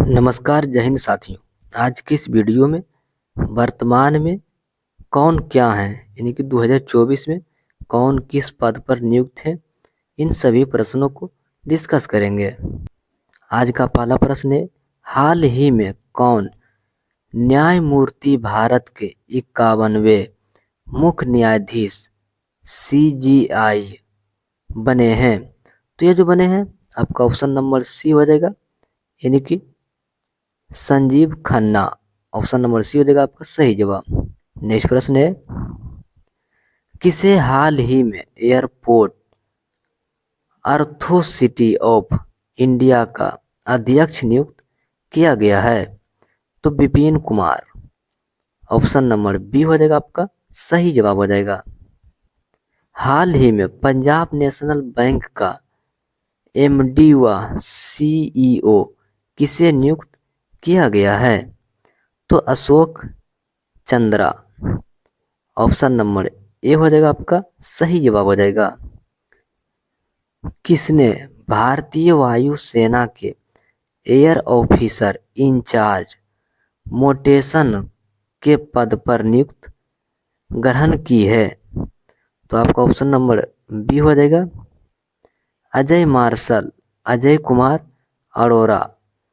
नमस्कार, जय हिंद साथियों। आज की इस वीडियो में वर्तमान में कौन क्या हैं, यानी कि 2024 में कौन किस पद पर नियुक्त हैं, इन सभी प्रश्नों को डिस्कस करेंगे। आज का पहला प्रश्न है, हाल ही में कौन न्यायमूर्ति भारत के 51वें मुख्य न्यायाधीश CJI बने हैं? तो ये जो बने हैं आपका ऑप्शन नंबर सी हो जाएगा, यानी कि Sanjiv Khanna. Option number C हो जाएगा आपका सही जवाब। नेक्स्ट प्रश्न है, किसे हाल ही में एयरपोर्ट अथॉरिटी ऑफ इंडिया का अध्यक्ष नियुक्त किया गया है? तो Vipin Kumar. Option number B हो जाएगा आपका सही जवाब हो जाएगा। हाल ही में पंजाब नेशनल बैंक का MD व CEO किसे नियुक्त किया गया है? तो Ashok Chandra. Option number A हो जाएगा आपका सही जवाब हो जाएगा। किसने भारतीय वायुसेना के एयर ऑफिसर इंचार्ज मोटेशन के पद पर नियुक्त ग्रहण की है? तो आपका ऑप्शन नंबर बी हो जाएगा अजय मार्शल अजय कुमार अरोरा।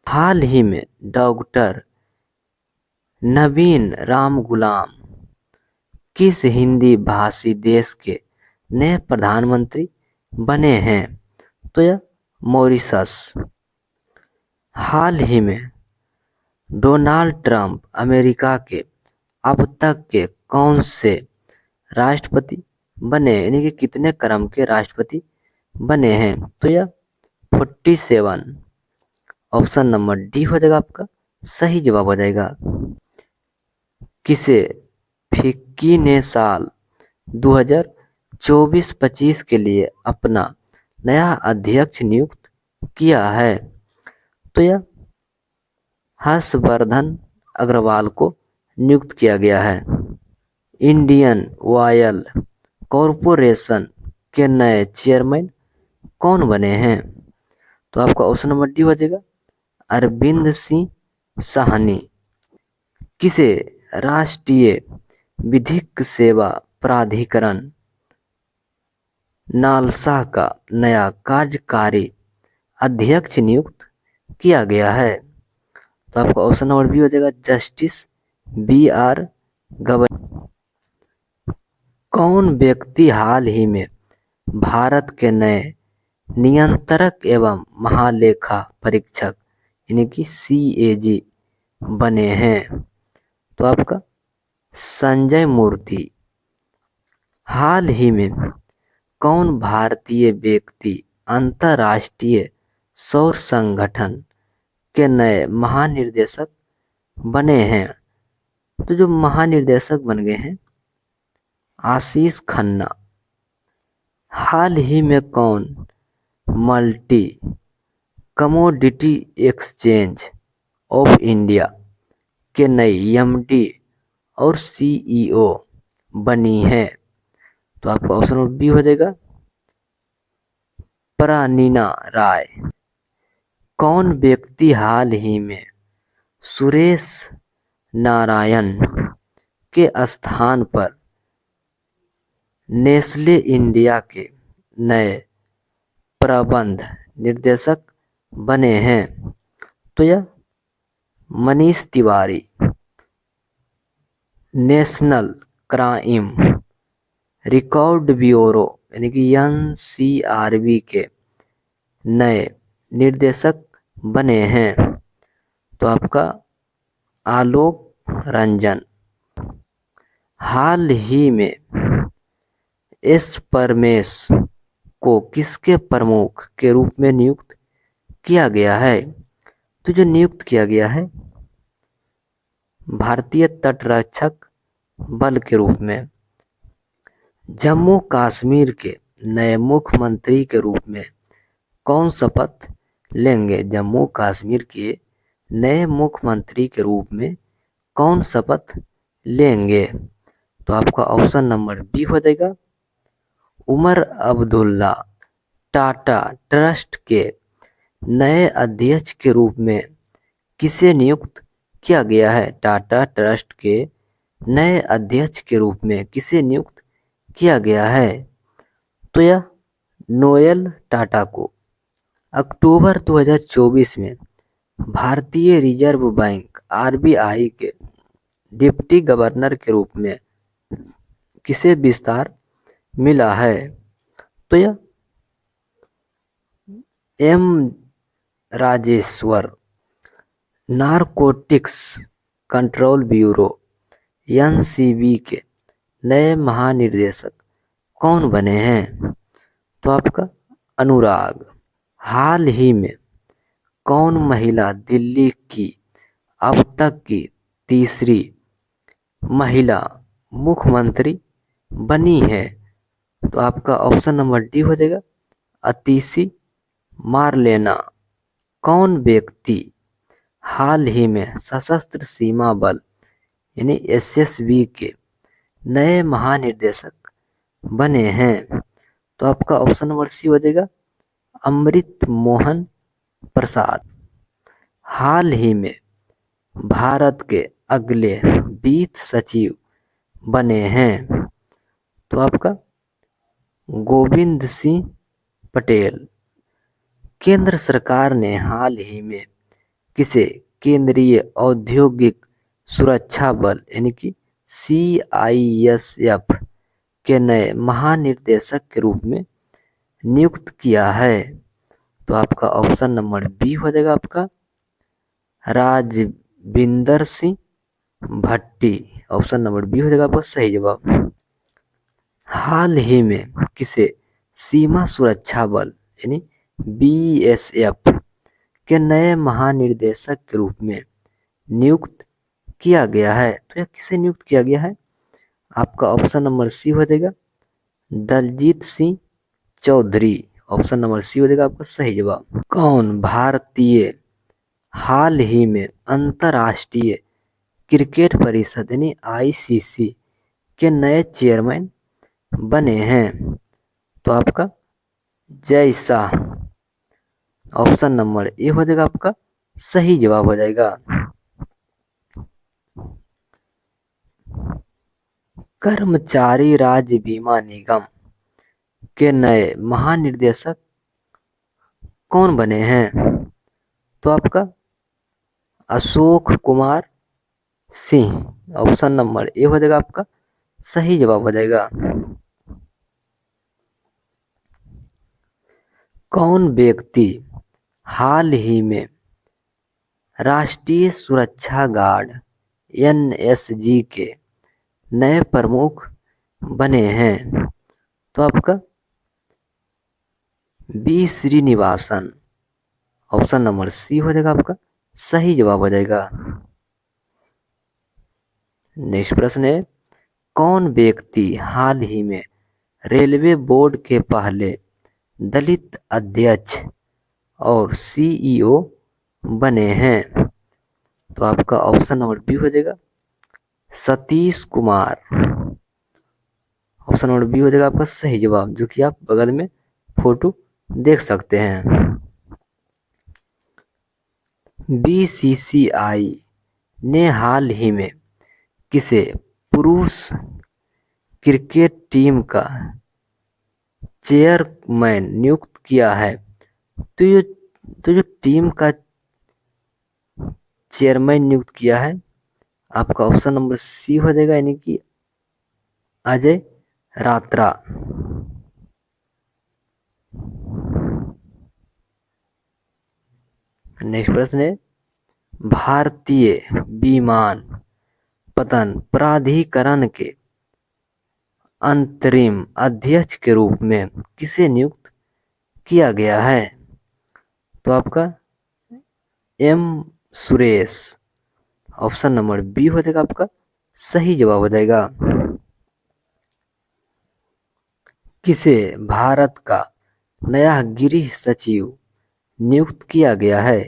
हाल ही में डॉक्टर नवीन राम गुलाम किस हिंदी भाषी देश के नए प्रधानमंत्री बने हैं? तो यह मॉरिशस। हाल ही में डोनाल्ड ट्रंप अमेरिका के अब तक के कौन से राष्ट्रपति बने, यानी कि कितने क्रम के राष्ट्रपति बने हैं? तो यह 47। ऑप्शन नंबर डी हो जाएगा आपका सही जवाब हो जाएगा। किसे फिक्की ने साल 2024-25 के लिए अपना नया अध्यक्ष नियुक्त किया है? तो यह हर्षवर्धन अग्रवाल को नियुक्त किया गया है। इंडियन ऑयल कॉरपोरेशन के नए चेयरमैन कौन बने हैं? तो आपका ऑप्शन नंबर डी हो जाएगा अरविंद सिंह साहनी। किसे राष्ट्रीय विधिक सेवा प्राधिकरण नालसा का नया कार्यकारी अध्यक्ष नियुक्त किया गया है? तो आपका ऑप्शन नंबर बी हो जाएगा जस्टिस BR गवई। कौन व्यक्ति हाल ही में भारत के नए नियंत्रक एवं महालेखा परीक्षक यानी कि CAG बने हैं? तो आपका संजय मूर्ति। हाल ही में कौन भारतीय व्यक्ति अंतर्राष्ट्रीय सौर संगठन के नए महानिर्देशक बने हैं? तो जो महानिर्देशक बन गए हैं आशीष खन्ना। हाल ही में कौन multi commodity exchange of India के नई MD और CEO बनी है? तो आपका ऑप्शन नंबर बी हो जाएगा प्राणीना राय। कौन व्यक्ति हाल ही में सुरेश नारायण के स्थान पर नेस्ले इंडिया के नए प्रबंध निर्देशक बने हैं? तो यह Manish Tiwari. National crime record bureau यानी कि NCRB के नए निर्देशक बने हैं? तो आपका आलोक रंजन। हाल ही में एस परमेश को किसके प्रमुख के रूप में नियुक्त किया गया है? तो जो नियुक्त किया गया है भारतीय तटरक्षक बल के रूप में। जम्मू कश्मीर के नए मुख्यमंत्री के रूप में कौन शपथ लेंगे? जम्मू कश्मीर के नए मुख्यमंत्री के रूप में कौन शपथ लेंगे? तो आपका ऑप्शन नंबर बी हो जाएगा उमर अब्दुल्ला। टाटा ट्रस्ट के नए अध्यक्ष के रूप में किसे नियुक्त किया गया है? टाटा ट्रस्ट के नए अध्यक्ष के रूप में किसे नियुक्त किया गया है? तो यह नोएल टाटा को। अक्टूबर 2024 में भारतीय रिजर्व बैंक आरबीआई के डिप्टी गवर्नर के रूप में किसे विस्तार मिला है? तो यह M Rajeshwar. Narcotics control bureau NCB के नए महानिदेशक कौन बने हैं? तो आपका अनुराग। हाल ही में कौन महिला दिल्ली की अब तक की तीसरी महिला मुख्यमंत्री बनी है? तो आपका ऑप्शन नंबर डी हो जाएगा, अतिशी मारलेना। कौन व्यक्ति हाल ही में सशस्त्र सीमा बल यानी एसएसबी के नए महानिदेशक बने हैं? तो आपका ऑप्शन नंबर सी हो जाएगा, अमृत मोहन प्रसाद। हाल ही में भारत के अगले वित्त सचिव बने हैं? तो आपका गोविंद सिंह पटेल। केंद्र सरकार ने हाल ही में किसे केंद्रीय औद्योगिक सुरक्षा बल यानी कि CISF के नए महानिदेशक के रूप में नियुक्त किया है? तो आपका ऑप्शन नंबर बी हो जाएगा, आपका राजविंदर सिंह भट्टी। ऑप्शन नंबर बी हो जाएगा आपका सही जवाब। हाल ही में किसे सीमा सुरक्षा बल यानी BSF के नए महानिदेशक के रूप में नियुक्त किया गया है? तो यह किसे नियुक्त किया गया है? आपका ऑप्शन नंबर सी हो जाएगा, Daljit Singh Chaudhary. Option number C हो जाएगा आपका सही जवाब। कौन भारतीय हाल ही में अंतर्राष्ट्रीय क्रिकेट परिषद यानी ICC के नए चेयरमैन बने हैं? तो आपका Jay Shah. Option number A हो जाएगा आपका सही जवाब हो जाएगा। कर्मचारी राज्य बीमा निगम के नए महानिदेशक कौन बने हैं? तो आपका Ashok Kumar Singh. Option number A हो जाएगा आपका सही जवाब हो जाएगा। कौन व्यक्ति हाल ही में राष्ट्रीय सुरक्षा गार्ड NSG के नए प्रमुख बने हैं? तो आपका B Srinivasan. Option number C हो जाएगा आपका सही जवाब हो जाएगा। नेक्स्ट प्रश्न है, कौन व्यक्ति हाल ही में रेलवे बोर्ड के पहले दलित अध्यक्ष और CEO बने हैं? तो आपका ऑप्शन नंबर बी हो जाएगा, Satish Kumar. Option number B हो जाएगा आपका सही जवाब, जो कि आप बगल में फोटो देख सकते हैं। BCCI ने हाल ही में किसे पुरुष क्रिकेट टीम का चेयरमैन नियुक्त किया है? तो जो टीम का चेयरमैन नियुक्त किया है, आपका ऑप्शन नंबर सी हो जाएगा, यानी कि अजय रात्रा। नेक्स्ट प्रश्न है, भारतीय विमानपत्तन प्राधिकरण के अंतरिम अध्यक्ष के रूप में किसे नियुक्त किया गया है? तो आपका M Suresh. Option number B हो जाएगा आपका सही जवाब हो जाएगा। किसे भारत का नया गृह सचिव नियुक्त किया गया है?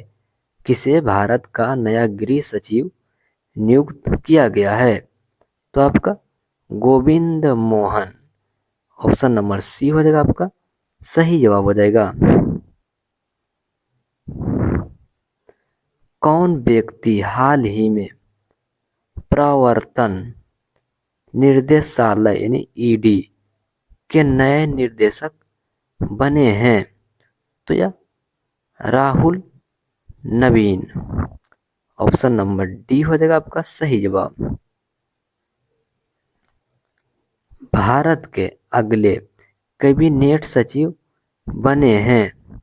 किसे भारत का नया गृह सचिव नियुक्त किया गया है? तो आपका Govind Mohan. Option number C हो जाएगा आपका सही जवाब हो जाएगा। कौन व्यक्ति हाल ही में प्रवर्तन निर्देशालय यानी ईडी के नए निर्देशक बने हैं? तो यह राहुल नवीन। ऑप्शन नंबर डी हो जाएगा आपका सही जवाब। भारत के अगले कैबिनेट सचिव बने हैं?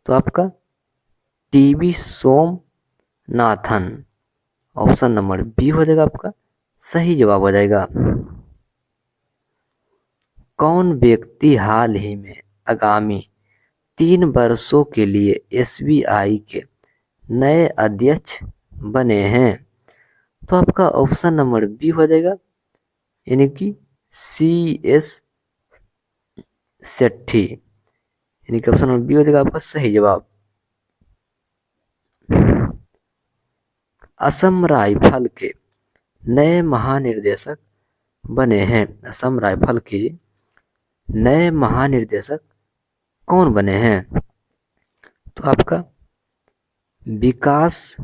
तो आपका TB Somanathan. Option number B हो जाएगा आपका सही जवाब हो जाएगा। कौन व्यक्ति हाल ही में आगामी 3 वर्षों के लिए एसबीआई के नए अध्यक्ष बने हैं? तो आपका ऑप्शन नंबर बी हो जाएगा यानी कि CS सेट्ठी, यानी कि ऑप्शन नंबर बी हो जाएगा आपका सही जवाब। असम राइफल के नए महानिर्देशक बने हैं? असम राइफल के नए महानिर्देशक कौन बने हैं? तो आपका विकास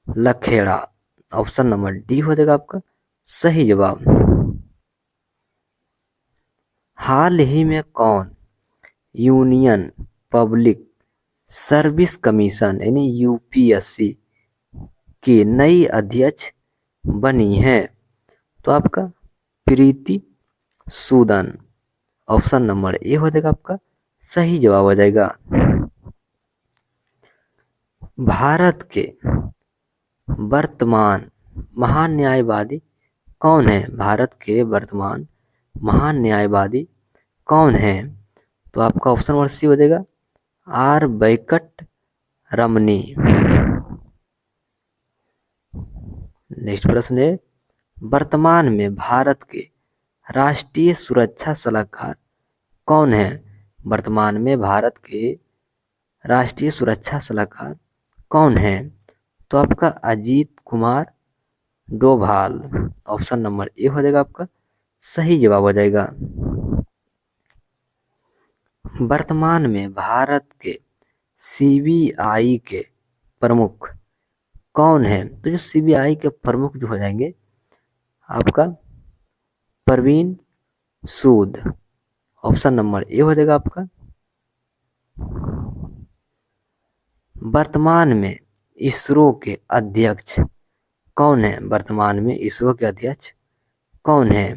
लखेड़ा। ऑप्शन नंबर डी हो जाएगा आपका सही जवाब। हाल ही में कौन यूनियन पब्लिक सर्विस कमीशन यानी यूपीएससी की नई अध्यक्ष बनी है? तो आपका Preeti Sudan. Option number A हो जाएगा आपका सही जवाब हो जाएगा। भारत के वर्तमान महान्यायवादी कौन है? भारत के वर्तमान महान्यायवादी कौन है? तो आपका ऑप्शन नंबर सी हो जाएगा आर वेंकट रमनी। नेक्स्ट प्रश्न है, वर्तमान में भारत के राष्ट्रीय सुरक्षा सलाहकार कौन है? वर्तमान में भारत के राष्ट्रीय सुरक्षा सलाहकार कौन है? तो आपका Ajit Kumar Doval. Option number A हो जाएगा आपका सही जवाब हो जाएगा। वर्तमान में भारत के सीबीआई के प्रमुख कौन है? तो जो सीबीआई के प्रमुख जो हो जाएंगे आपका परवीन सूद। ऑप्शन नंबर ए हो जाएगा आपका। वर्तमान में इसरो के अध्यक्ष कौन है? वर्तमान में इसरो के अध्यक्ष कौन है?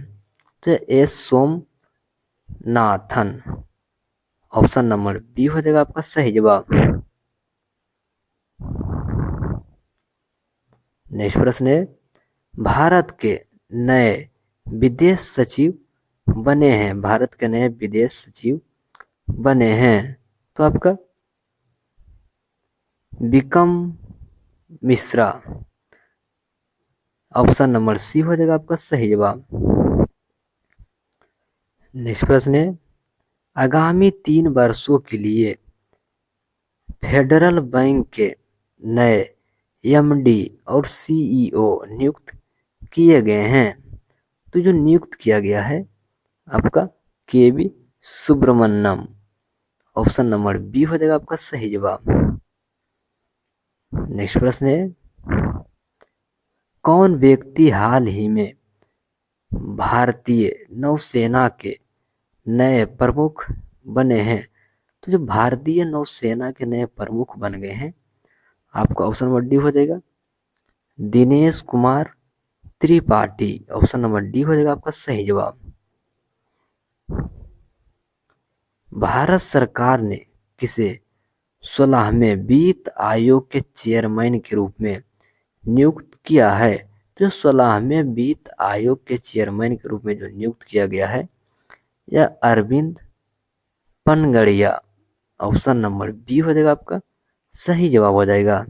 तो S Somanathan. Option number B हो जाएगा आपका सही जवाब। नेक्स्ट प्रश्न है, भारत के नए विदेश सचिव बने हैं? भारत के नए विदेश सचिव बने हैं? तो आपका Vikram Mishra. Option number C हो जाएगा आपका सही जवाब। नेक्स्ट प्रश्न है, आगामी 3 वर्षों के लिए फेडरल बैंक के नए एमडी और सीईओ नियुक्त किए गए हैं? तो जो नियुक्त किया गया है आपका केवी सुब्रमण्यम। ऑप्शन नंबर बी हो जाएगा आपका सही जवाब। नेक्स्ट प्रश्न है, कौन व्यक्ति हाल ही में भारतीय नौसेना के नए प्रमुख बने हैं? तो जो भारतीय नौसेना के नए प्रमुख बन गए हैं आपका ऑप्शन नंबर डी हो जाएगा Dinesh Kumar Tripathi. Option number D हो जाएगा आपका सही जवाब। भारत सरकार ने किसे 16वें वित्त आयोग के चेयरमैन के रूप में नियुक्त किया है? तो 16वें वित्त आयोग के चेयरमैन के रूप में जो नियुक्त किया गया है यह Arvind Panagariya. Option number B हो जाएगा आपका सही जवाब हो जाएगा।